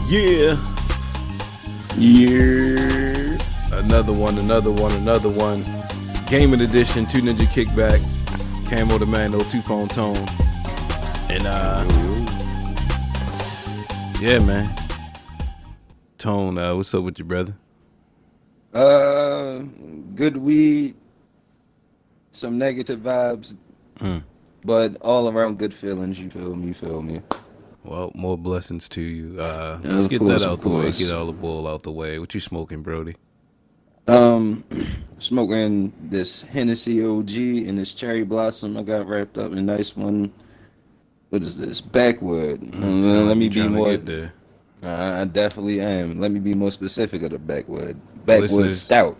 Yeah. Yeah. Another one. Gaming edition, 2 Ninja Kickback, Camo the Mando, 2 Phone Tone. And yeah, man. Tone, what's up with you, brother? Good weed, some negative vibes, but all around good feelings. You feel me? Well, more blessings to you. Let's get that out the way. Get all the bull out the way. What you smoking, Brody? Smoking this Hennessy OG and this Cherry Blossom. I got wrapped up in a nice one. What is this? Backwood. Let me be more. Get there. I definitely am. Let me be more specific of the backwood. Backwood stout.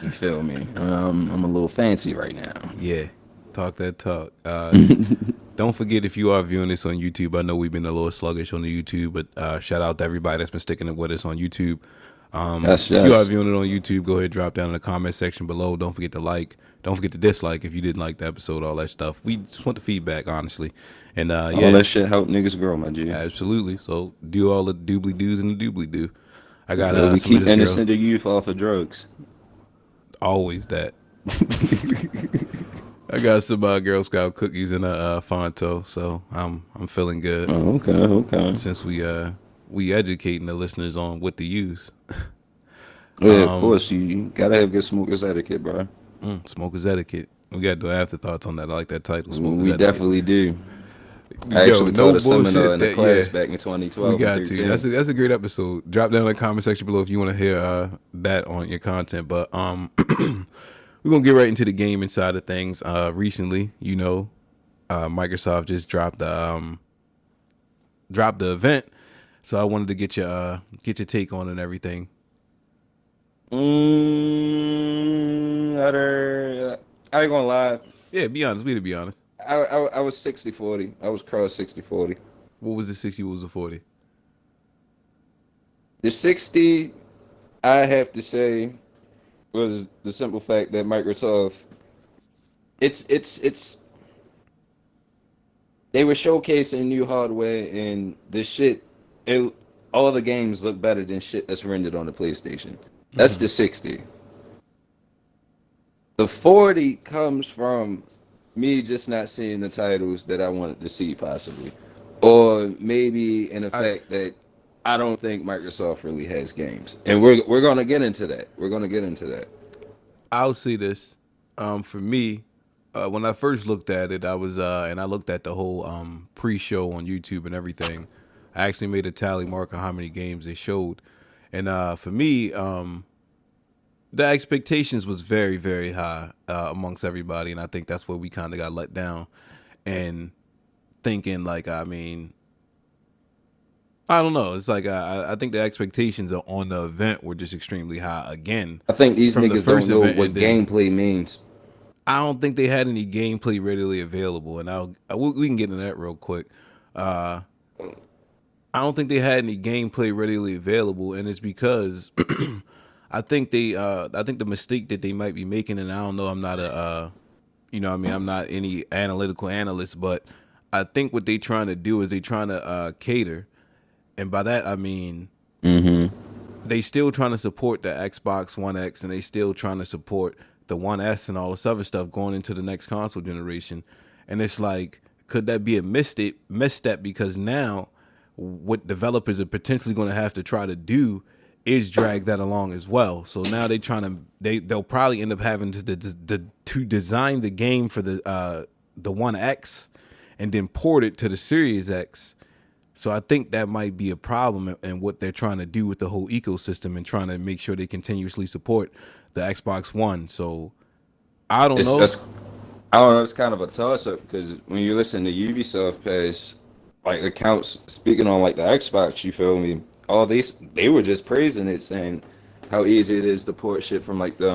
You feel me? I'm a little fancy right now. Yeah, talk that talk. Don't forget, if you are viewing this on YouTube, I know we've been a little sluggish on the YouTube, but shout out to everybody that's been sticking with us on YouTube. If you are viewing it on YouTube, go ahead, drop down in the comment section below. Don't forget to like. Don't forget to dislike if you didn't like the episode, all that stuff. We just want the feedback, honestly. And all that shit help niggas grow, my G. Absolutely. So do all the doobly doos and the doobly doo. I got we keep innocent youth off of drugs. Always that. I got some Girl Scout cookies and a Fonto, so I'm feeling good. Oh, okay. Since we educating the listeners on what to use. Yeah, of course you gotta have good smokers etiquette, bro. Smokers etiquette. We gotta do afterthoughts on that. I like that title. Smokers etiquette. Definitely do. I actually taught a seminar in the class back in 2012. We got to. That's a great episode. Drop down in the comment section below if you want to hear that on your content. But we're gonna get right into the gaming side of things. Recently, Microsoft just dropped the event, so I wanted to get your take on it and everything. I ain't gonna lie. Yeah, be honest. We to be honest. I was 60-40. I was cross 60-40. What was the 60? What was the 40? The 60, I have to say, was the simple fact that Microsoft, it's they were showcasing new hardware and the shit. All the games look better than shit that's rendered on the PlayStation. That's the 60. The 40 comes from me just not seeing the titles that I wanted to see, possibly, or maybe in the fact that I don't think Microsoft really has games, and we're gonna get into that. I'll see this. For me, when I first looked at it, I was and I looked at the whole pre-show on YouTube and everything. I actually made a tally mark on how many games they showed, and for me, the expectations was very, very high amongst everybody, and I think that's where we kind of got let down. And thinking like, I don't know. It's like I think the expectations on the event were just extremely high. Again, I think these niggas don't know what gameplay means. I don't think they had any gameplay readily available, and we can get into that real quick. I don't think they had any gameplay readily available, and it's because I think the mistake that they might be making, and I don't know, I'm not I'm not any analytical analyst, but I think what they trying to do is they trying to cater, and by that I mean they still trying to support the Xbox One X, and they still trying to support the One S and all this other stuff going into the next console generation, and it's like, could that be a misstep? Because now what developers are potentially going to have to try to do is drag that along as well. So now they'll probably end up having to design the game for the One X and then port it to the Series X. So I think that might be a problem in what they're trying to do with the whole ecosystem and trying to make sure they continuously support the Xbox One. So I don't know. It's kind of a toss-up because when you listen to Ubisoft page, like accounts speaking on like the Xbox, you feel me? They were just praising it, saying how easy it is to port shit from like the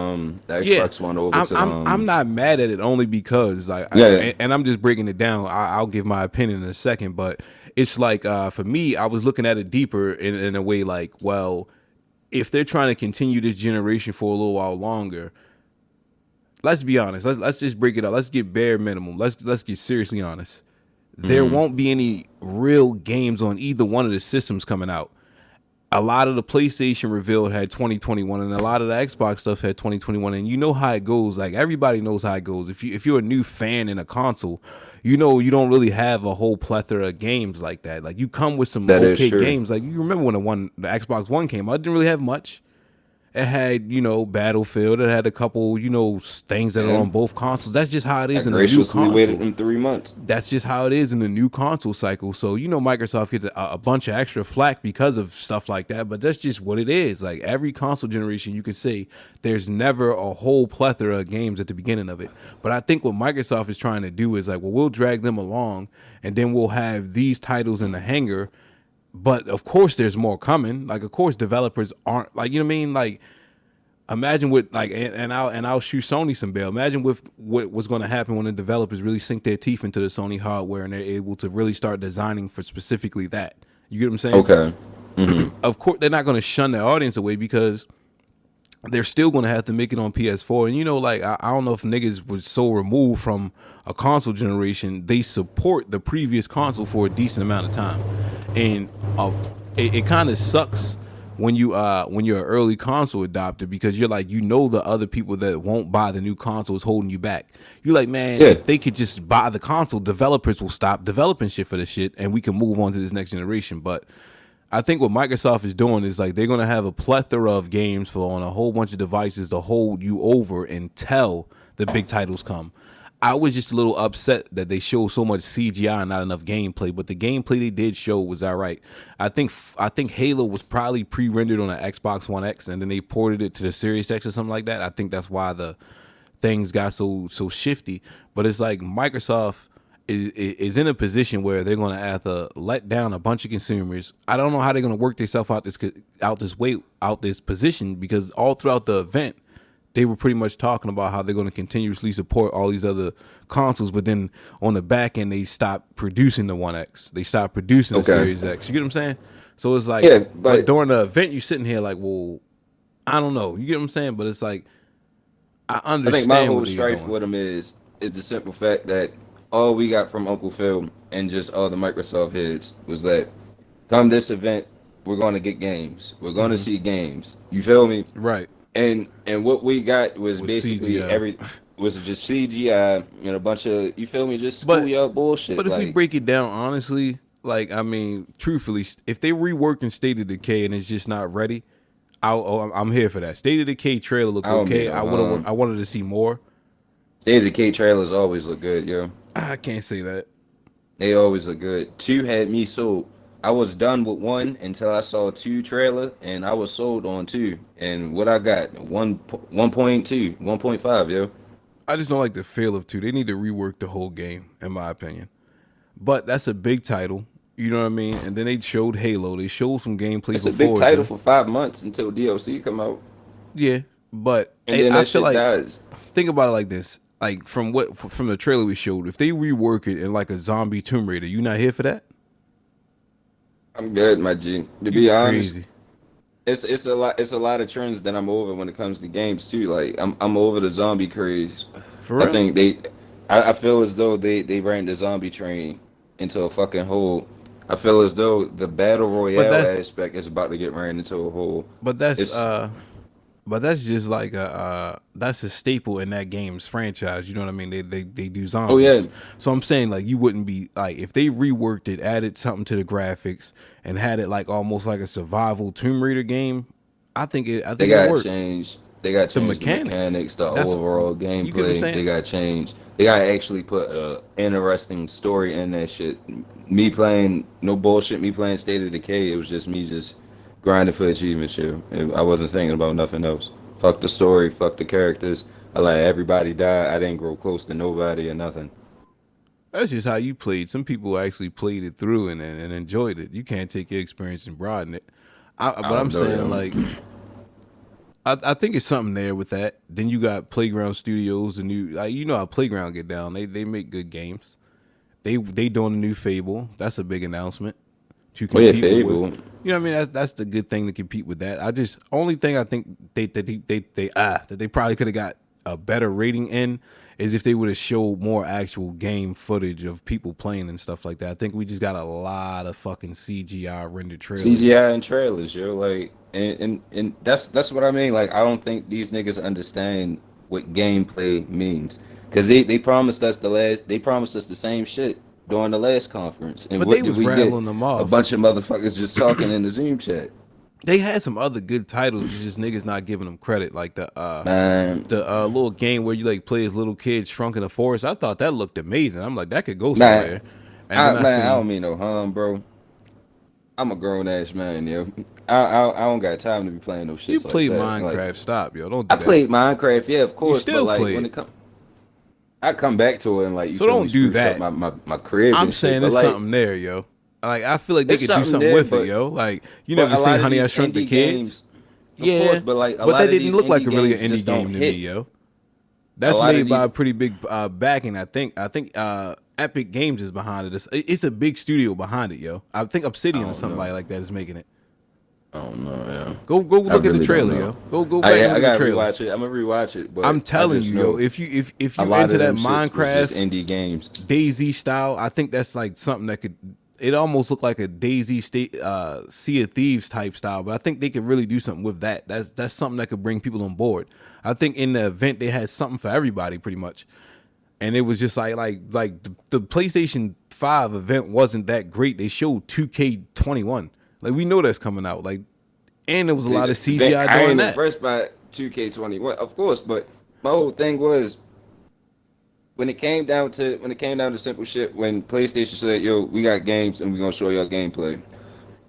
Xbox One over to. I'm not mad at it only because and I'm just breaking it down. I'll give my opinion in a second, but it's like for me, I was looking at it deeper in a way like, well, if they're trying to continue this generation for a little while longer, let's be honest. Let's just break it up. Let's get bare minimum. Let's get seriously honest. there won't be any real games on either one of the systems coming out. A lot of the PlayStation reveal had 2021, and a lot of the Xbox stuff had 2021. And you know how it goes. Like, everybody knows how it goes. If you're a new fan in a console, you know you don't really have a whole plethora of games like that. Like, you come with some okay games. Like, you remember when the Xbox One came out, it didn't really have much. It had, Battlefield. It had a couple, things that are on both consoles. That's just how it is in the new console. Waited them 3 months. That's just how it is in the new console cycle. So, Microsoft gets a bunch of extra flack because of stuff like that, but that's just what it is. Like, every console generation, you could say there's never a whole plethora of games at the beginning of it. But I think what Microsoft is trying to do is like, well, we'll drag them along, and then we'll have these titles in the hangar. But of course, there's more coming. Like, of course, developers aren't like, you know what I mean? Like, imagine with like, and I'll shoot Sony some bail. Imagine with what's going to happen when the developers really sink their teeth into the Sony hardware and they're able to really start designing for specifically that. You get what I'm saying? Okay. Mm-hmm. Of course, they're not going to shun their audience away because they're still going to have to make it on PS4. And like, I don't know if niggas was so removed from a console generation, they support the previous console for a decent amount of time. And it kind of sucks when you're an early console adopter, because you're like, the other people that won't buy the new console is holding you back. You're like, man, if they could just buy the console, developers will stop developing shit for the shit and we can move on to this next generation. But I think what Microsoft is doing is like, they're going to have a plethora of games for on a whole bunch of devices to hold you over until the big titles come. I was just a little upset that they showed so much CGI and not enough gameplay, but the gameplay they did show was all right. I think Halo was probably pre-rendered on an Xbox One X, and then they ported it to the Series X or something like that. I think that's why the things got so shifty. But it's like Microsoft is in a position where they're going to have to let down a bunch of consumers. I don't know how they're going to work themselves out this position, because all throughout the event, they were pretty much talking about how they're going to continuously support all these other consoles, but then on the back end, they stopped producing the One X. They stopped producing the Series X. You get what I'm saying? So it's like, but during the event, you're sitting here like, well, I don't know. You get what I'm saying? But it's like, I understand. I think my whole strife with them is the simple fact that all we got from Uncle Phil and just all the Microsoft heads was that come this event, we're going to get games. We're going to see games. You feel me? Right. And what we got was basically was just CGI and a bunch of, you feel me, just schoolyard bullshit. But if we break it down honestly, like, I mean, truthfully, if they reworking State of Decay and it's just not ready, I'm here for that. State of Decay trailer looked okay. I wanted to see more. State of Decay trailers always look good, yo. I can't say that. They always look good. 2 had me sold. I was done with 1 until I saw 2 trailer, and I was sold on 2. And what I got, 1.2, 1.5, yo. I just don't like the feel of 2. They need to rework the whole game, in my opinion. But that's a big title. You know what I mean? And then they showed Halo. They showed some gameplay. It's a big title for 5 months until DLC come out. Yeah, but and then that shit dies. Think about it like this: like from the trailer we showed, if they rework it in like a zombie Tomb Raider, you not here for that? I'm good, my G. To be honest, it's a lot of trends that I'm over when it comes to games too. Like I'm over the zombie craze. For real? I think I feel as though they ran the zombie train into a fucking hole. I feel as though the battle royale aspect is about to get ran into a hole. But that's just like that's a staple in that game's franchise. You know what I mean? They do zombies. Oh yeah. So I'm saying, like, you wouldn't be like, if they reworked it, added something to the graphics, and had it like almost like a survival Tomb Raider game. I think it worked. Changed. They got changed the mechanics, the overall gameplay. They got changed. They got to actually put a interesting story in that shit. Me playing, no bullshit, me playing State of Decay, it was just me just grinding for achievement shit. I wasn't thinking about nothing else. Fuck the story, fuck the characters. I let everybody die. I didn't grow close to nobody or nothing. That's just how you played. Some people actually played it through and enjoyed it. You can't take your experience and broaden it. But I'm saying, like, I think it's something there with that. Then you got Playground Studios, the new, you know how Playground get down. They make good games. They doing a new Fable. That's a big announcement. To compete Fable. With. You know what I mean? That's the good thing to compete with that. Only thing I think that they probably could have got a better rating in is if they would have showed more actual game footage of people playing and stuff like that. I think we just got a lot of fucking CGI rendered trailers. CGI and trailers, yo. Like, and that's what I mean. Like, I don't think these niggas understand what gameplay means. Cause they promised us they promised us the same shit during the last conference. And But what they did was we get? rattling them off. A bunch of motherfuckers just talking in the Zoom chat. They had some other good titles, it's just niggas not giving them credit. Like the Man, little game where you like play as little kids shrunk in the forest. I thought that looked amazing. I'm like, that could go man, somewhere. And then I don't mean no harm, bro. I'm a grown ass man, yo. I don't got time to be playing no shit. you like played that. Minecraft. Like, Stop, yo. Don't do I that. played Minecraft, yeah, of course, still but like play when it. it come, I come back to it and like you So feel don't me, do spruce up that. my crib. I'm and saying shit, there's but like, something there, yo. Like I feel like they There's could do something something there, with but- it, yo. Like you but never a lot seen of Honey I these Shrunk the indie Kids? games- Of Yeah, course, but like a but lot that of didn't these look like a indie really games indie just game don't to hit. me, yo. That's lot of made by a these- pretty big backing. I think Epic Games is behind it. It's a big studio behind it, yo. I think Obsidian or don't somebody know. like that is making it. I don't know, yeah. Go look at the really trailer, don't yo. know. Go back and I look at gotta the trailer. rewatch it. I'm gonna rewatch it. But I'm I telling just you, know yo, if you a into lot of that them shits was just Minecraft indie games. Daisy style, I think that's like something that could. It almost looked like a Daisy Sea of Thieves type style, but I think they could really do something with that. That's something that could bring people on board. I think in the event they had something for everybody, pretty much, and it was just like the PlayStation 5 event wasn't that great. They showed 2K21, like we know that's coming out, like, and there was a lot of CGI I doing ain't that. impressed by 2K20. Well, of course, but my whole thing was when it came down to simple shit. When PlayStation said, "Yo, we got games and we gonna show y'all gameplay,"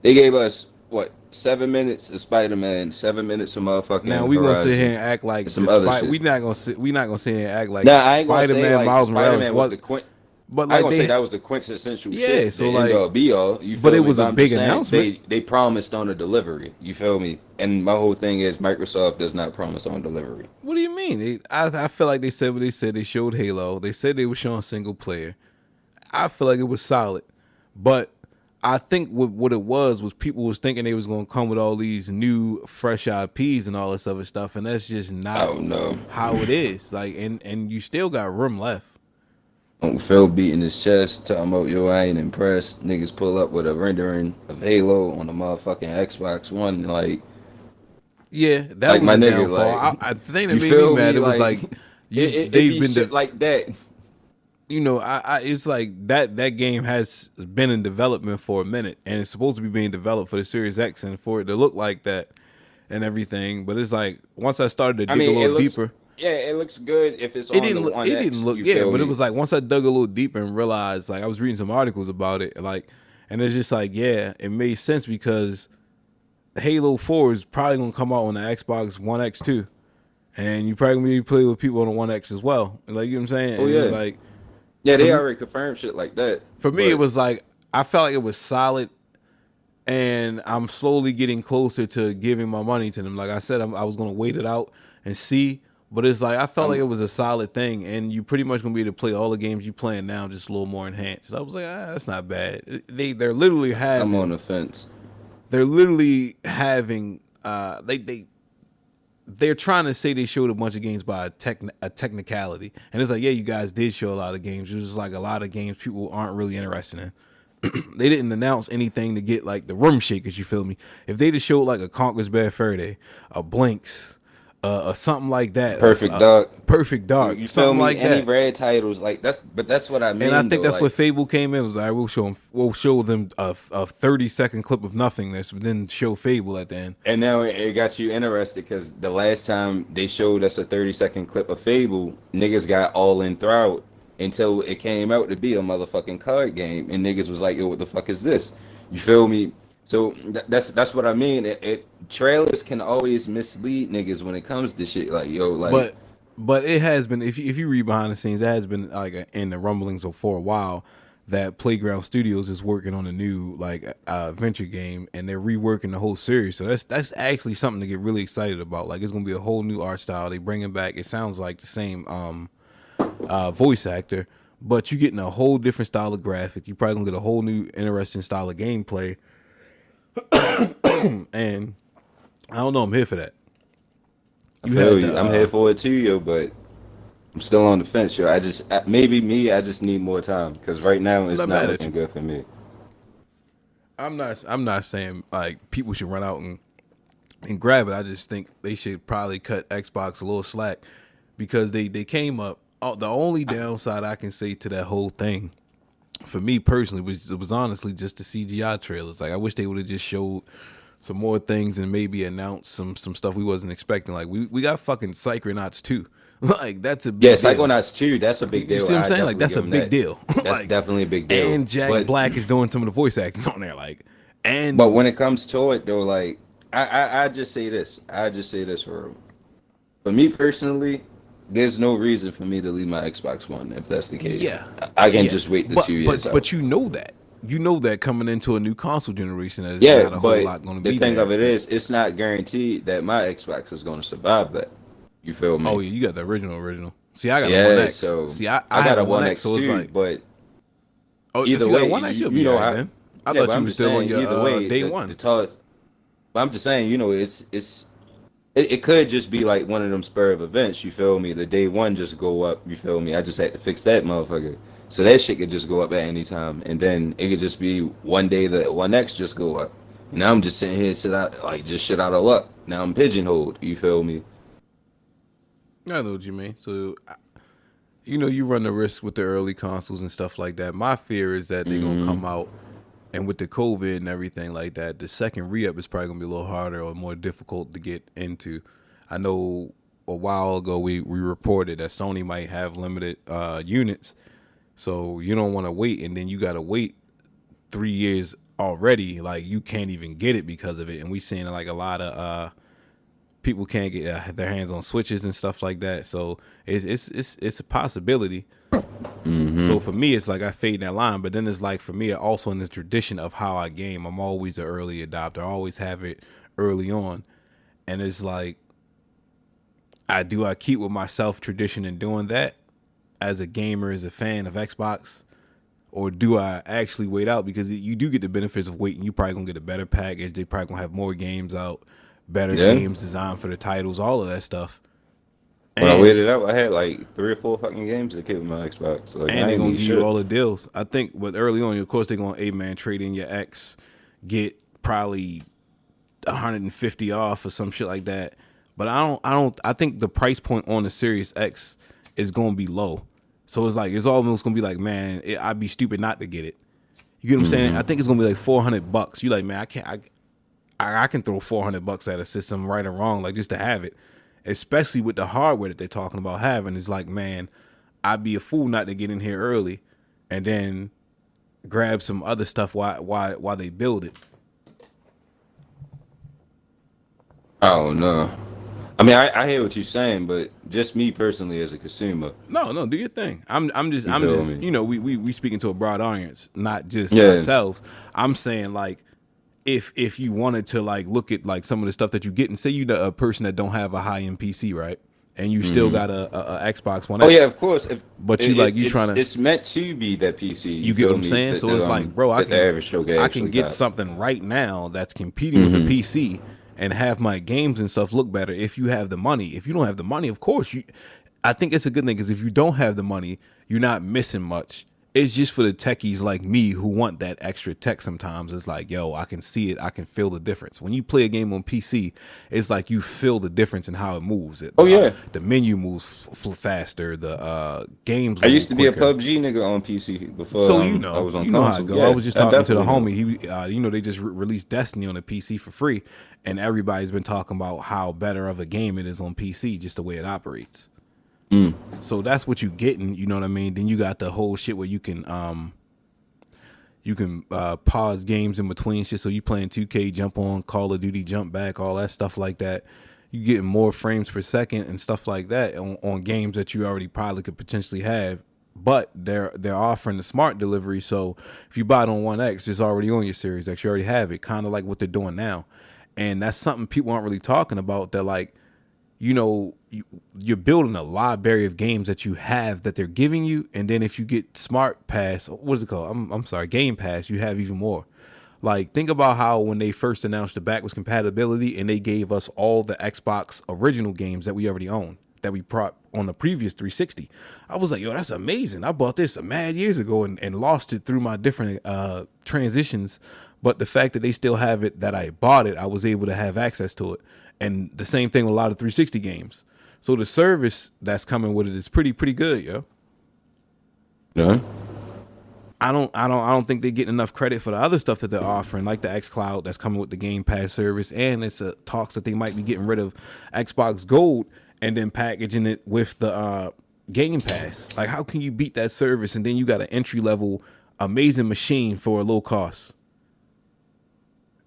they gave us what 7 minutes of Spider-Man, 7 minutes of motherfucking. Now we gonna Horizon. sit here and act like some other shit. we not gonna sit here and act like Nah, I ain't gonna say Spider-Man like Miles Morales Spider-Man was was, the but I ain't like gonna say they, that was the quintessential Yeah, shit. so the like- end all be all. You but feel it me? was a I'm big just saying, announcement. They promised on a delivery. You feel me? And my whole thing is Microsoft does not promise on delivery. what do you mean? I feel like they said what they said. They showed Halo. They said they were showing single player. I feel like it was solid, but I think what it was people was thinking they was gonna come with all these new fresh IPs and all this other stuff, and that's just not Oh no. how it is. Like, and you still got room left. Uncle Phil beating his chest, talking about, yo, I ain't impressed. Niggas pull up with a rendering of Halo on the motherfucking Xbox One. Like, Yeah, that Like, was my a nigga, downfall. like, I the thing that you made feel me mad, me? it was Like, like it they've be been shit like that. you know, it's like that game has been in development for a minute, and it's supposed to be being developed for the Series X and for it to look like that and everything. But it's like once I started to dig a it little looks, deeper, yeah, it looks good if it's it on didn't the look, One it X, didn't look, you yeah. feel But it me? was like once I dug a little deeper and realized, like I was reading some articles about it, like, and it's just like, yeah, it made sense because Halo 4 is probably gonna come out on the Xbox One X too, and you probably gonna be play with people on the One X as well. Like, you know what I'm saying? Oh, And it was yeah. like. Yeah, they already confirmed shit like that. For me, but- it was like I felt like it was solid, and I'm slowly getting closer to giving my money to them. Like I said, I was gonna wait it out and see, but it's like I felt like it was a solid thing, and you pretty much gonna be able to play all the games you playing now, just a little more enhanced. I was like, that's not bad. They're literally I'm having on the fence. they're literally having they're trying to say they showed a bunch of games by a technicality, and it's like, yeah, you guys did show a lot of games. It was just like a lot of games people aren't really interested in. They didn't announce anything to get like the room shakers. You feel me? If they just showed like a Conquer's Bad Fur Day, a Blinks, or something like that, Perfect Dark. Perfect Dark, You feel something me? like Any that. red titles like that's what I mean. And I think though, that's like, what Fable came in. Was like, we'll show them a 30-second clip of nothingness, but then show Fable at the end. And now it got you interested because the last time they showed us a 30-second clip of Fable, niggas got all enthralled until it came out to be a motherfucking card game, and niggas was like, "Yo, what the fuck is this?" You feel me? So that's what I mean. Trailers can always mislead niggas when it comes to shit. Like, yo, like. But it has been, if you read behind the scenes, it has been like in the rumblings for a while that Playground Studios is working on a new like venture game, and they're reworking the whole series. So that's actually something to get really excited about. Like, it's gonna be a whole new art style. They bringing back, it sounds like the same voice actor, but you're getting a whole different style of graphic. You probably gonna get a whole new interesting style of gameplay. And I don't know, I'm here for that. I feel you. I'm here for it too, yo. But I'm still on the fence, yo. Maybe me. I just need more time because right now I'm it's not not mad at looking you. good for me. I'm not saying like people should run out and grab it. I just think they should probably cut Xbox a little slack because they came up. The only downside I can say to that whole thing, for me personally, was honestly just the CGI trailers. Like I wish they would have just showed some more things and maybe announced some stuff we wasn't expecting. Like we got fucking Psychonauts 2. Like that's a Yeah, big deal. Psychonauts 2, that's a big You deal. see what I'm I saying? Like definitely that's give a them big that. deal. That's Like, definitely a big deal. and Jack But Black is doing some of the voice acting on there. Like, but and when it comes to it though, like I just say this. I just say this for me personally, there's no reason for me to leave my Xbox One if that's the case. yeah, I can yeah. just wait the But 2 years out. but you know that coming into a new console generation, there's Yeah, not a whole but lot going to the be thing of there. it is, it's not guaranteed that my Xbox is going to survive that. You feel Oh me? yeah, you got the original. See, I got a One Yeah, X. so See, I I have got a a One One X, X so it's too, like, but oh, if either you got a way, One X, you'll you be know alright how. then. I Yeah, thought but you I'm were just still on saying, your either way, day the one. tall. But I'm just saying, it could just be like one of them spur of events. You feel me? The day one just go up. You feel me? I just had to fix that motherfucker. So that shit could just go up at any time, and then it could just be one day the One X just go up. And now I'm just sitting here, sit out like just shit out of luck. Now I'm pigeonholed. You feel me? I know what you mean. So, you run the risk with the early consoles and stuff like that. My fear is that they're gonna come out, and with the COVID and everything like that, the second re-up is probably gonna be a little harder or more difficult to get into. I know a while ago we reported that Sony might have limited units, so you don't want to wait, and then you got to wait 3 years already. Like you can't even get it because of it, and we seeing like a lot of people can't get their hands on switches and stuff like that. So it's a possibility. So for me, it's like I fade that line, but then it's like for me, also in the tradition of how I game, I'm always an early adopter. I always have it early on, and it's like I keep with my self tradition in doing that as a gamer, as a fan of Xbox, or do I actually wait out because you do get the benefits of waiting? You probably gonna get a better package. They probably gonna have more games out, better Yeah. games designed for the titles, all of that stuff. When I And waited out, I had like 3 or 4 fucking games that came with my Xbox. Like and I they're ain't gonna need give you shit. all the deals. I think, but early on, of course, they're gonna trade in your X, get probably 150 off or some shit like that. But I think the price point on the Series X is gonna be low. So it's like it's almost gonna be like, man, I'd be stupid not to get it. You get what I'm saying? I think it's gonna be like $400. You like, man, I can throw $400 at a system, right or wrong, like just to have it. Especially with the hardware that they're talking about having. It's like, man, I'd be a fool not to get in here early and then grab some other stuff while they build it. I don't know. I mean, I hear what you're saying, but just me personally as a consumer, No, do your thing. you I'm feel just me? we speaking to a broad audience, not just Yeah. ourselves. I'm saying like if you wanted to like look at like some of the stuff that you get and say you a person that don't have a high end PC, right? And you still got a Xbox One Oh yeah, X, of course. If but you like you trying to it's meant to be that PC. you You get what feel I'm me? saying? That, So it's like, bro, that the average Joe can I can actually get got. something right now that's competing with a PC and have my games and stuff look better if you have the money. If you don't have the money, of course I think it's a good thing because if you don't have the money, you're not missing much. It's just for the techies like me who want that extra tech sometimes. It's like, yo, I can see it. I can feel the difference. When you play a game on PC, it's like you feel the difference in how it moves. Oh yeah, The menu moves faster. The games I move used to be a quicker. PUBG nigga on PC before So I was on you know how it console. go. I Yeah, was just I talking to the definitely know. homie. They just released Destiny on the PC for free, and everybody's been talking about how better of a game it is on PC, just the way it operates. So that's what you getting. You know what I mean? Then you got the whole shit where you can pause games in between shit. So you playing 2K, jump on Call of Duty, jump back, all that stuff like that. You getting more frames per second and stuff like that on games that you already probably could potentially have. But they're offering the smart delivery. So if you buy it on One X, it's already on your Series X. You already have it, kind of like what they're doing now. And that's something people aren't really talking about. They're like, you're building a library of games that you have that they're giving you, and then if you get Smart Pass, what is it called? I'm sorry, Game Pass, you have even more. Like, think about how when they first announced the backwards compatibility and they gave us all the Xbox original games that we already own that we brought on the previous 360. I was like, yo, that's amazing. I bought this a mad years ago and lost it through my different transitions. But the fact that they still have it, that I bought it, I was able to have access to it. And the same thing with a lot of 360 games. So the service that's coming with it is pretty good, yo. Yeah. I don't think they're getting enough credit for the other stuff that they're offering, like the xCloud that's coming with the Game Pass service, and it's talks that they might be getting rid of Xbox Gold and then packaging it with the Game Pass. Like, how can you beat that service and then you got an entry level amazing machine for a low cost?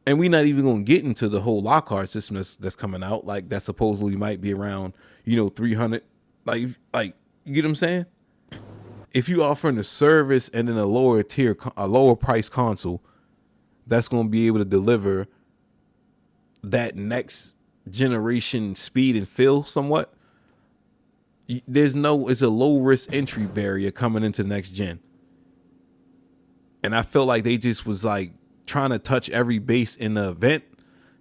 And we're not even going to get into the whole Lockhart system that's coming out, like that supposedly might be around, 300. Like you get what I'm saying? If you offering a service and then a lower price console, that's going to be able to deliver that next generation speed and feel somewhat. It's a low risk entry barrier coming into the next gen. And I felt like they just was like trying to touch every base in the event.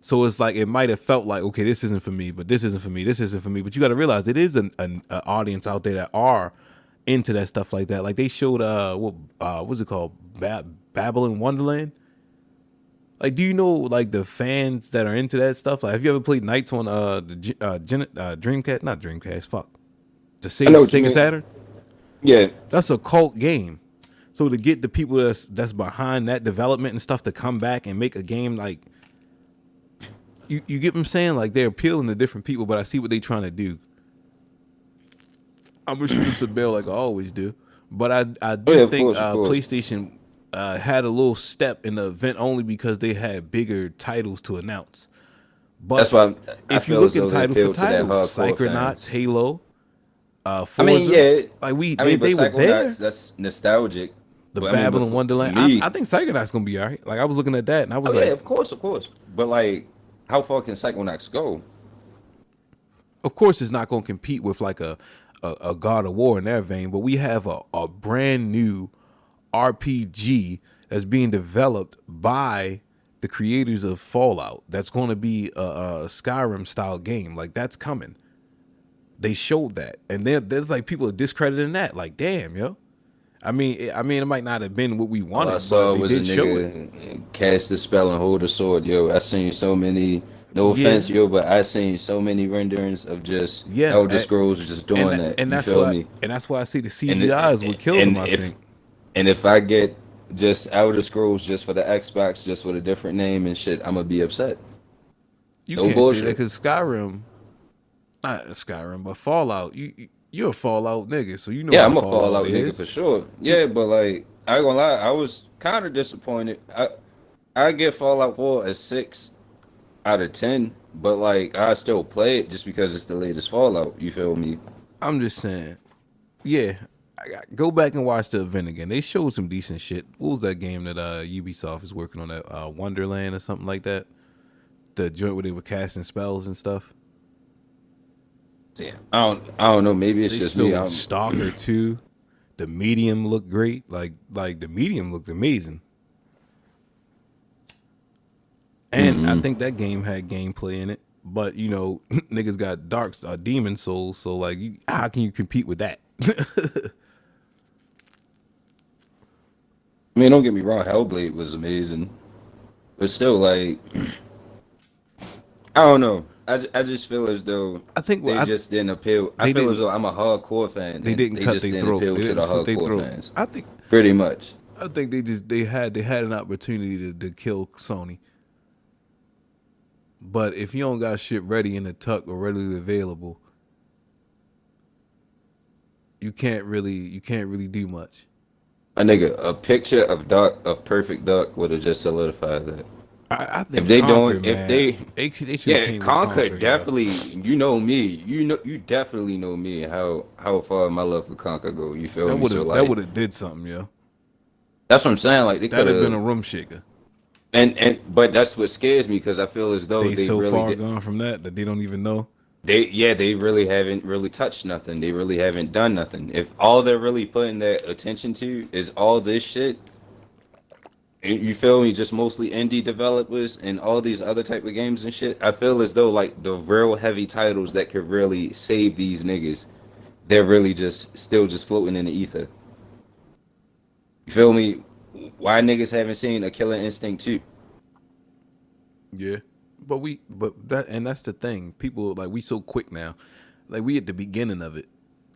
So it's like, it might have felt like, okay, this isn't for me, but this isn't for me. This isn't for me. But you got to realize it is an audience out there that are into that stuff like that. Like they showed what's it called, Babylon Wonderland. Like, do you know like the fans that are into that stuff? Like, have you ever played Nights on the Dreamcast? Not Dreamcast. Fuck, the Sega Saturn. Yeah, that's a cult game. So to get the people that's behind that development and stuff to come back and make a game, like you get what I'm saying? Like, they're appealing to different people, but I see what they're trying to do. I'm gonna shoot them some bail like I always do, but I do think PlayStation had a little step in the event only because they had bigger titles to announce. But that's why if you look at title for title, Psychonauts, Halo, Forza, they were there. That's nostalgic. The Babylon Wonderland. I think Psychonauts gonna be all right. Like, I was looking at that and I was like, yeah, of course. But like, how far can Psychonauts go? Of course, it's not gonna compete with like a God of War in that vein, but we have a brand new RPG that's being developed by the creators of Fallout. That's going to be a Skyrim style game. Like, that's coming. They showed that, and there's like people are discrediting that. Like, damn, yo. I mean, it might not have been what we wanted. All I saw but was they a did show nigga it. cast the spell and hold the sword. Yo, I seen so many. No offense, yo, but I seen so many renderings of just Elder Scrolls just doing that. And you that's feel why. me? And that's why I see the CGIs would kill them. I think. And if I get just Elder Scrolls just for the Xbox, just with a different name and shit, I'm gonna be upset. You can't say that because Skyrim, not Skyrim, but Fallout. You're a Fallout nigga, so you know. Yeah, I'm a Fallout nigga for sure. Yeah, but like, I ain't gonna lie, I was kind of disappointed. I give Fallout 4 a 6 out of 10, but like, I still play it just because it's the latest Fallout. You feel me? I'm just saying, yeah. Go back and watch the event again. They showed some decent shit. What was that game that Ubisoft is working on? That Wonderland or something like that. The joint where they were casting spells and stuff. Yeah, I don't know. Maybe it's just me. Stalker 2. The Medium looked great. Like the Medium looked amazing. And I think that game had gameplay in it. But, niggas got demon souls. So, like, how can you compete with that? I mean, don't get me wrong. Hellblade was amazing. But still, like, I don't know. I just feel as though they just didn't appeal. I feel as though I'm a hardcore fan. They didn't cut their throat. Appeal to the hardcore fans. I think pretty much. I think they had an opportunity to kill Sony. But if you don't got shit ready in the tuck or readily available, you can't really do much. A nigga, a picture of Perfect Dark would have just solidified that. I think if they Conquer, don't, man, they came Conquer with definitely. Yeah. You know me, you definitely know me. How far my love for Conquer go? You feel me? So, like, that would have did something, yo. That's what I'm saying. Like, they could have been a room shaker. But that's what scares me because I feel as though they so really far gone from that they don't even know. They really haven't really touched nothing. They really haven't done nothing. If all they're really putting their attention to is all this shit, you feel me, just mostly indie developers and all these other type of games and shit. I feel as though like the real heavy titles that could really save these niggas, they're really just still just floating in the ether. You feel me? Why niggas haven't seen a Killer Instinct 2? Yeah, but that's the thing. People like we so quick now, like we at the beginning of it.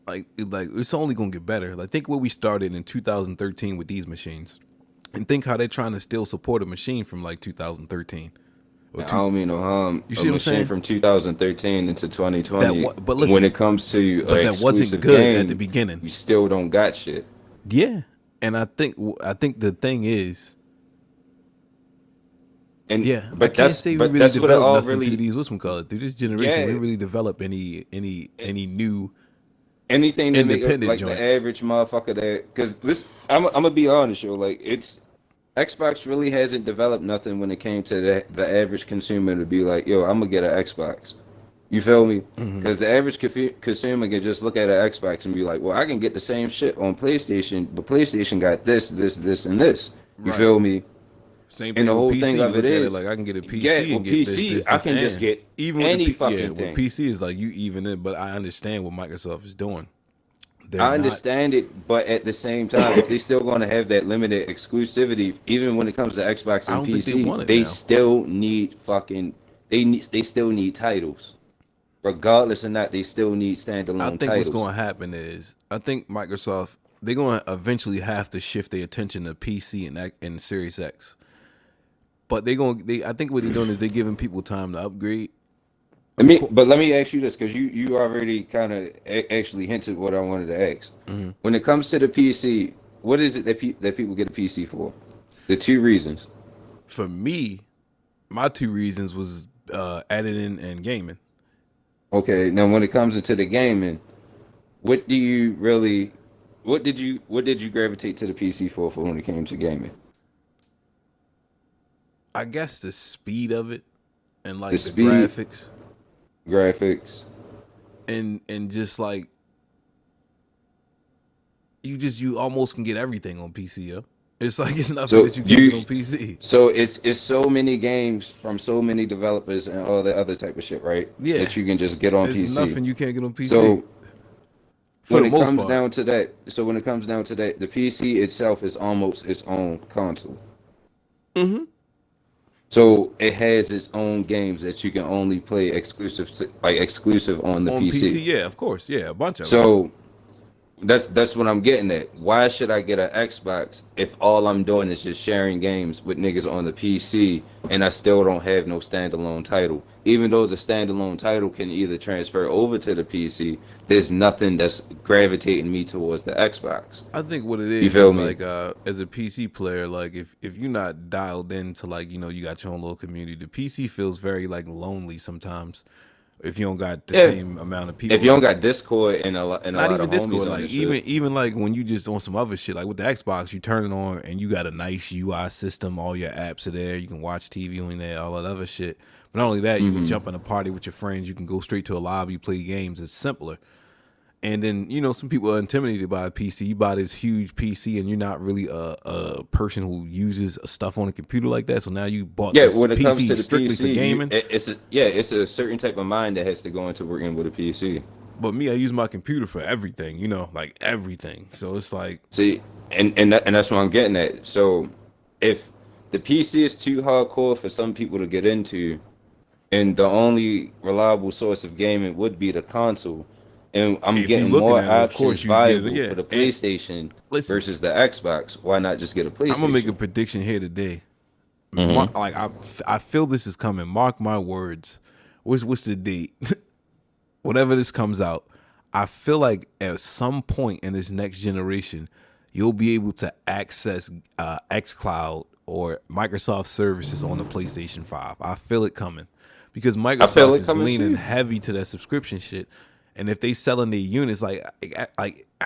Like it's only gonna get better. Like think where we started in 2013 with these machines, and think how they're trying to still support a machine from like 2013 or I two. don't mean no harm. You A see what I'm machine saying? from 2013 into 2020. But When listen, it comes to an but that wasn't exclusive good at the game, beginning. we still don't got shit. Yeah, and I think the thing is, And yeah, I can't say we but really that's what it developed all nothing through really. these what's call it through this generation. We Yeah, didn't really develop any new anything that make independent like the joints. average motherfucker that, because this, I'm gonna be honest, yo, like it's Xbox really hasn't developed nothing when it came to the average consumer to be like, yo, I'm gonna get an Xbox. You feel me? Hmm. Because the average consumer can just look at an Xbox and be like, well, I can get the same shit on PlayStation, but PlayStation got this, and this. You Right. feel me? Same And thing the with whole PC. thing You of it look at it is, like I can get a yeah, PC with and get this, PC, this, I this, can just and get even with any yeah, fucking with thing. PC is like you even it. But I understand what Microsoft is doing. They're I not. understand it, but at the same time, if they still going to have that limited exclusivity, even when it comes to Xbox I and don't think they PC, want it they now. still need fucking they still need titles. Regardless or not, they still need I standalone think what's titles. going to happen is I think Microsoft they're going to eventually have to shift their attention to PC and Series X. But they I think what they're doing is they're giving people time to upgrade. Of course. Let me ask you this, because you already kind of actually hinted what I wanted to ask. When it comes to the PC, what is it that that people get a PC for? The two reasons. For me, my two reasons was editing and gaming. Okay, now when it comes into the gaming, what do you really, what did you gravitate to the PC for when it came to gaming? I guess the speed of it and The like the speed, graphics graphics. and just like you almost can get everything on PC, yo. It's like it's nothing So that you can't get you on PC. so it's so many games from so many developers and all the other type of shit, right? Yeah, That you can just get on it's PC. nothing you can't get on PC So for when the it most comes part. down to that, the PC itself is almost its own console. Hmm. So it has its own games that you can only play exclusive on the On PC, PC. yeah, of course, yeah, a bunch of them. So that's what I'm getting at. Why should I get an Xbox if all I'm doing is just sharing games with niggas on the PC and I still don't have no standalone title? Even though the standalone title can either transfer over to the PC, there's nothing that's gravitating me towards the Xbox. I think what it You feel is me? like as a PC player, like if you're not dialed into like you got your own little community, the PC feels very like lonely sometimes if you don't got the Yeah. same amount of If people. you don't Like got Discord and a not lot even of homies Discord, on like this shit. even like when you just on some other shit, like with the Xbox, you turn it on and you got a nice UI system, all your apps are there, you can watch TV on there, all that other shit. But not only that, you can Hmm. jump in a party with your friends, you can go straight to a lobby, play games. It's simpler. And then some people are intimidated by a PC. You buy this huge PC, and you're not really a person who uses stuff on a computer like that. So now you bought Yeah, this when it comes PC to the strictly for PC, gaming. it's a certain type of mind that has to go into working with a PC. But me, I use my computer for everything. Like everything. So it's like, See, and that's what I'm getting at. So if the PC is too hardcore for some people to get into, and the only reliable source of gaming would be the console, and I'm if you getting looking more at it, of options course you get it. viable for Yeah. the And PlayStation listen, versus the Xbox, why not just get a I'm gonna make a PlayStation? prediction here today. Hmm. Like I feel this is coming. Mark my words. What's the date? Whenever this comes out, I feel like at some point in this next generation, you'll be able to access xCloud or Microsoft services on the PlayStation 5. I feel it coming because I feel Microsoft it is coming leaning too. heavy to that subscription shit. And if they selling their units, like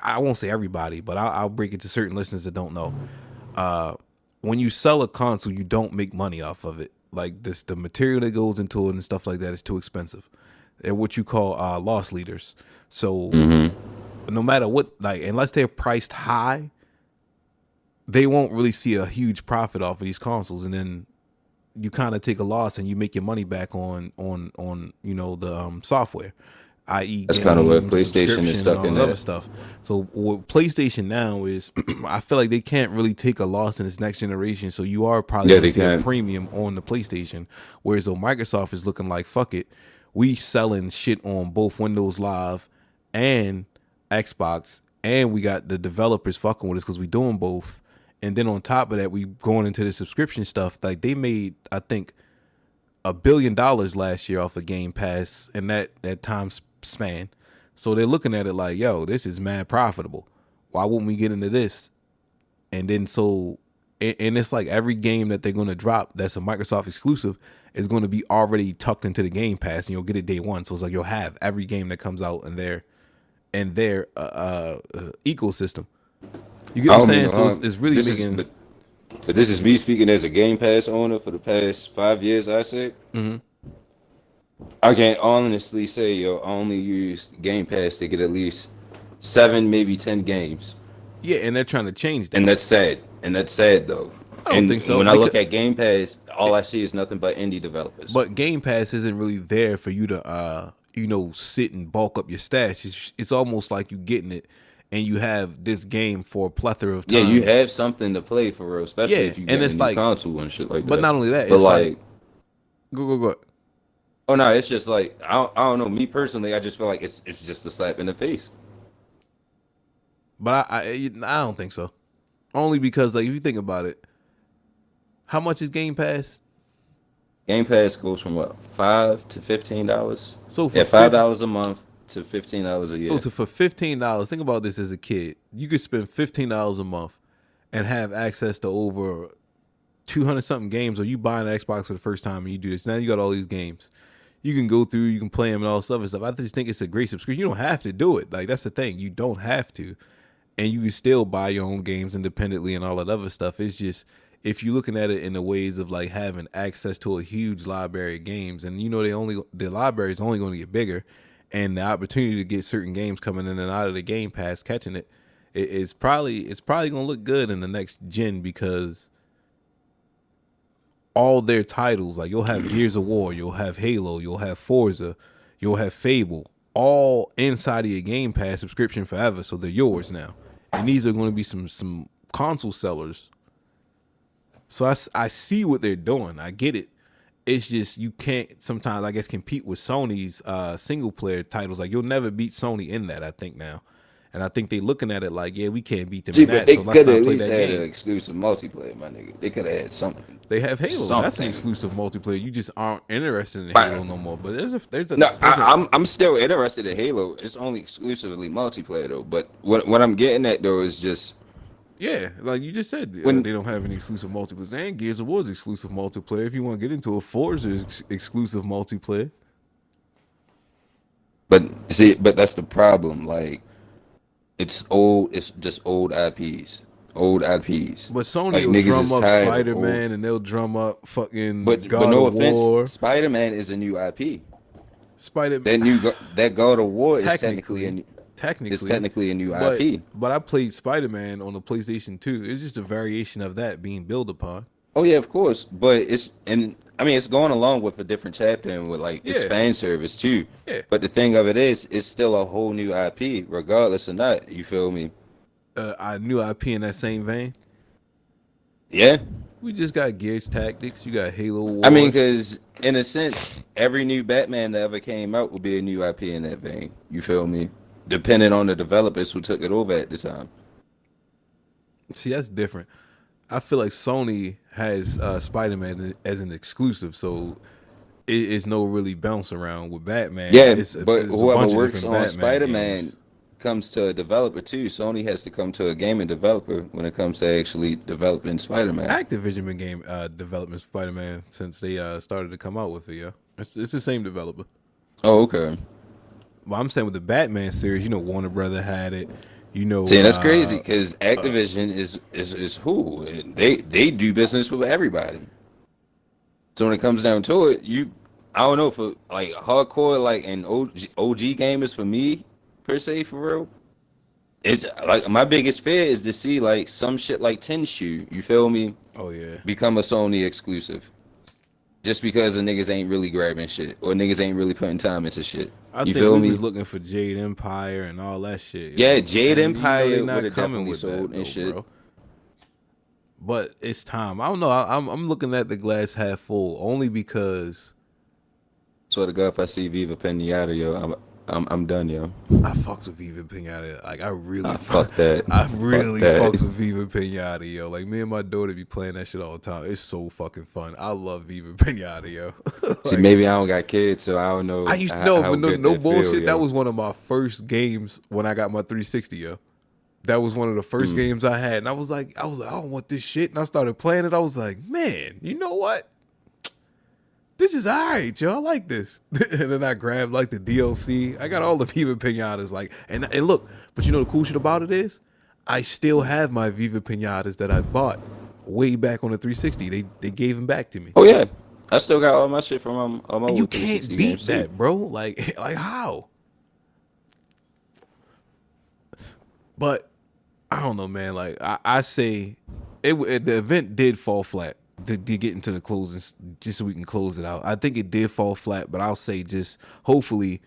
I won't say everybody, but I'll break it to certain listeners that don't know. When you sell a console, you don't make money off of it. Like the material that goes into it and stuff like that is too expensive. They're what you call loss leaders. So Hmm. no matter what, like unless they're priced high, they won't really see a huge profit off of these consoles, and then you kind of take a loss and you make your money back on the software, i.e. That's kind of where games, PlayStation is subscription, and stuck all in that other that. stuff. So what PlayStation now is, I feel like they can't really take a loss in this next generation. So you are probably Yeah, going to they see a can. premium on the PlayStation, whereas though Microsoft is looking like fuck it, we selling shit on both Windows Live and Xbox, and we got the developers fucking with us because we doing both. And then on top of that, we going into the subscription stuff. Like they made, I think, $1 billion last year off of Game Pass in that time span. So they're looking at it like, yo, this is mad profitable. Why wouldn't we get into this? And then and it's like every game that they're going to drop that's a Microsoft exclusive is going to be already tucked into the Game Pass, and you'll get it day one. So it's like you'll have every game that comes out in their ecosystem. You get I what I'm don't mean saying? no So harm. it's really This is making. but this is me speaking as a Game Pass owner for the past 5 years. I say I can honestly say, yo, I only use Game Pass to get at least 7, maybe 10 games, Yeah, and they're trying to change and that. that's sad. And that's sad though. I don't think And so when I because look at Game Pass, all I see is nothing but indie developers. but Game Pass isn't really there for you to sit and bulk up your stash. It's almost like you getting it and you have this game for a plethora of Yeah, you time. have something to play for real, especially Yeah, if you and get a it's new like, console and shit like but that. not only that, But it's like like, go. oh no, it's just like I don't know. Me personally, I just feel like it's just a slap in the face. But I don't think so. Only because like if you think about it, how much is Game Pass? Game Pass goes from what, $5 to $15? So for Yeah, fif- $5 a month to $15 a so year. to for $15, think about this as a kid. You could spend $15 a month and have access to over 200 something games, or you buy an Xbox for the first time and you do this. Now you got all these games. You can go through, you can play them and all this other stuff. I just think it's a great subscription. You don't have to do it. Like that's the thing. You don't have to. And you can still buy your own games independently and all that other stuff. It's just if you're looking at it in the ways of like having access to a huge library of games, and the library is only going to get bigger, and the opportunity to get certain games coming in and out of the Game Pass, catching it's probably going to look good in the next gen because all their titles, like you'll have Gears of War, you'll have Halo, you'll have Forza, you'll have Fable, all inside of your Game Pass subscription forever. So they're yours now, and these are going to be some console sellers. So I see what they're doing. I get it. It's just you can't sometimes I guess compete with Sony's single player titles. Like you'll never beat Sony in that. I think now. And I think they looking at it like, yeah, we can't beat them See, in but that, they so let's could not at play least that had an game. exclusive multiplayer, my nigga. They could have had something. They have Halo. That's an Something. exclusive multiplayer. You just aren't interested in But Halo no more. But no, there's a I'm still interested in Halo. It's only exclusively multiplayer though. But what I'm getting at though is just yeah, like you just said, when. they don't have any exclusive multiplayer. And Gears of War is exclusive multiplayer. If you want to get into a Forza exclusive multiplayer, But see, but that's the problem. Like it's old. It's just old IPs. Old IPs. but Sony Like will niggas drum is up tired of Spider old. Man and they'll drum up fucking But God no of offense, War. Spider Man is a new IP. Spider That God of War is technically, technically a new but IP. I played Spider Man on the PlayStation 2. It's just a variation of that being built upon. Oh yeah, of course. But it's going along with a different chapter and with like it's Yeah, fan service too. yeah. But the thing of it is, it's still a whole new IP, regardless or not. You feel me? I knew IP in that same vein. Yeah. We just got Gears Tactics. You got Halo I mean, Wars. because in a sense, every new Batman that ever came out would be a new IP in that vein. You feel me? Depending on the developers who took it over at the time. See, that's different. I feel like Sony has Spider Man as an exclusive, so it's no really bounce around with Batman. Yeah, It's but a whoever bunch of works different on Batman Spider-Man games. comes to a developer too. Sony has to come to a gaming developer when it comes to actually developing Spider-Man. Activision been game development Spider Man since they started to come out with it. Yeah, it's the same developer. Oh, okay. But I'm saying with the Batman series, Warner Brother had it. See, and that's crazy because Activision is who they do business with everybody. So when it comes down to it, I don't know for like hardcore like and OG gamers for me per se for real. it's like my biggest fear is to see like some shit like Tenshu, you feel me, Oh yeah. become a Sony exclusive. Just because the niggas ain't really grabbing shit or niggas ain't really putting time into shit. I You think feel we me? was looking for Jade Empire and all that shit. Yeah, Jade And, Empire they would not have coming definitely with sold that, and though, shit. bro. But it's time. I don't know. I'm looking at the glass half full only because Swear to God, if I see Viva Pinata, yo, I'm done, yo. I fucks with Viva Pinata. Like I really, Fuck that. I Fuck really that. fucks with Viva Pinata, yo. Like me and my daughter be playing that shit all the time. It's so fucking fun. I love Viva Pinata, yo. See, Like, maybe I don't got kids, so I don't know. I used to how know, but good no that bullshit. feel, yo. That was one of my first games when I got my 360, yo. That was one of the first games I had, and I was like, I don't want this shit. And I started playing it. I was like, man, you know what? This is alright, yo. I like this. And then I grabbed like the DLC. I got all the Viva Pinatas, like, and look, but you know the cool shit about it is, I still have my Viva Pinatas that I bought way back on the 360. They gave them back to me. Oh yeah, I still got all my shit from my And you old can't 360 beat games, too. that, bro. Like how? But I don't know, man. Like I say, the event did fall flat. To get into the closing, just so we can close it out. I think it did fall flat, but I'll say just hopefully,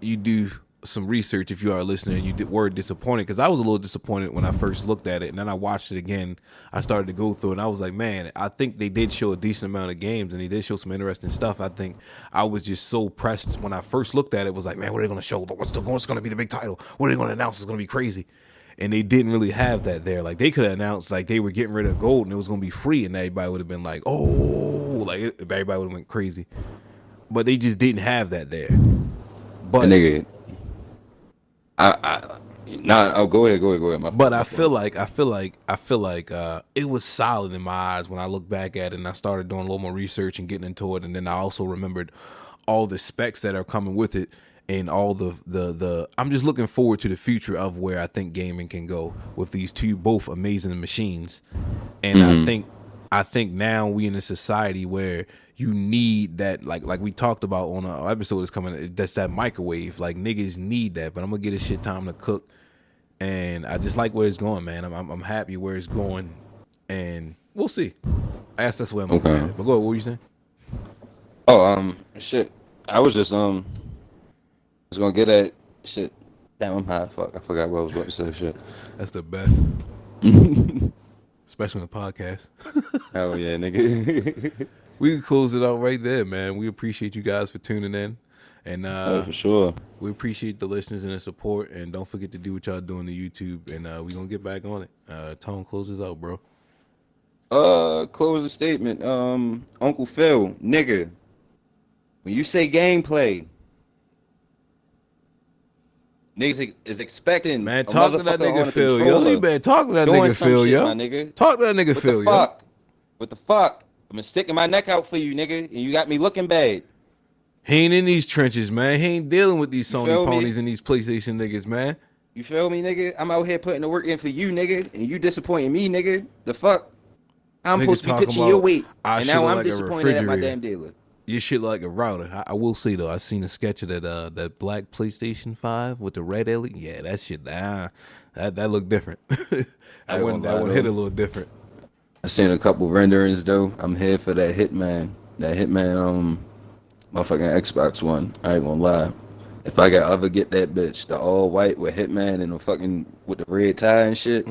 you do some research if you are a listener and were disappointed, because I was a little disappointed when I first looked at it, and then I watched it again. I started to go through it, and I was like, man, I think they did show a decent amount of games, and they did show some interesting stuff. I think I was just so pressed when I first looked at it. Was like, man, what are they going to show? What's going to be the big title? What are they going to announce? It's going to be crazy. And they didn't really have that there. Like they could have announced like they were getting rid of gold and it was gonna be free, and everybody would have been like, "Oh!" Like everybody would have went crazy. But they just didn't have that there. But And nigga, I'll go ahead. but I feel like it was solid in my eyes when I look back at it, and I started doing a little more research and getting into it, and then I also remembered all the specs that are coming with it. And all the I'm just looking forward to the future of where I think gaming can go with these two both amazing machines. And I think now we in a society where you need that, like we talked about on our episode that's coming, that's that microwave. Like niggas need that, but I'm gonna get this shit time to cook. And I just like where it's going, man. I'm happy where it's going, and we'll see. I guess that's where I'm looking at it. But go ahead, what were you saying? Oh, shit. I was just was gonna get at shit. Damn, I'm high. Fuck, I forgot what I was about to say. Shit. That's the best. Especially on the podcast. Oh yeah, nigga. We can close it out right there, man. We appreciate you guys for tuning in. And Oh, for sure. we appreciate the listeners and the support. And don't forget to do what y'all doing to YouTube. And we're going to get back on it. Tone, closes out, bro. Close the statement. Uncle Phil, nigga. When you say gameplay, niggas is expecting Man, a talk to that motherfucker on nigga a Phil, yo. controller You better talk to that doing nigga some Phil, shit, yo. my nigga. Talk to that nigga What Phil, the yo. fuck? What the fuck? I've been sticking my neck out for you, nigga, and you got me looking bad. He ain't in these trenches, man. He ain't dealing with these Sony feel me? ponies and these PlayStation niggas, man. You feel me, nigga? I'm out here putting the work in for you, nigga, and you disappointing me, nigga. The fuck? I'm Niggas supposed to be talking pitching your about, weight, I and shit now look I'm like a disappointed at my refrigerator. damn dealer. Your shit like a router. I will say though, I seen a sketch of that black PlayStation 5 with the red LED. Yeah, that shit. That looked different. that one hit a little different. I seen a couple renderings though. I'm here for that Hitman. Motherfucking Xbox One. I ain't gonna lie. If I could ever get that bitch, the all white with Hitman and the fucking with the red tie and shit.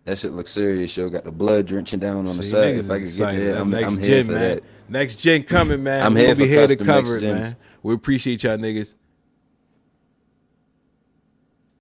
That shit looks serious, yo. Got the blood drenching down on the side. If I could get that, I'm here for man. that. Next gen coming, man. I'm We'll here be for here to custom cover it, next gens. man. We appreciate y'all niggas.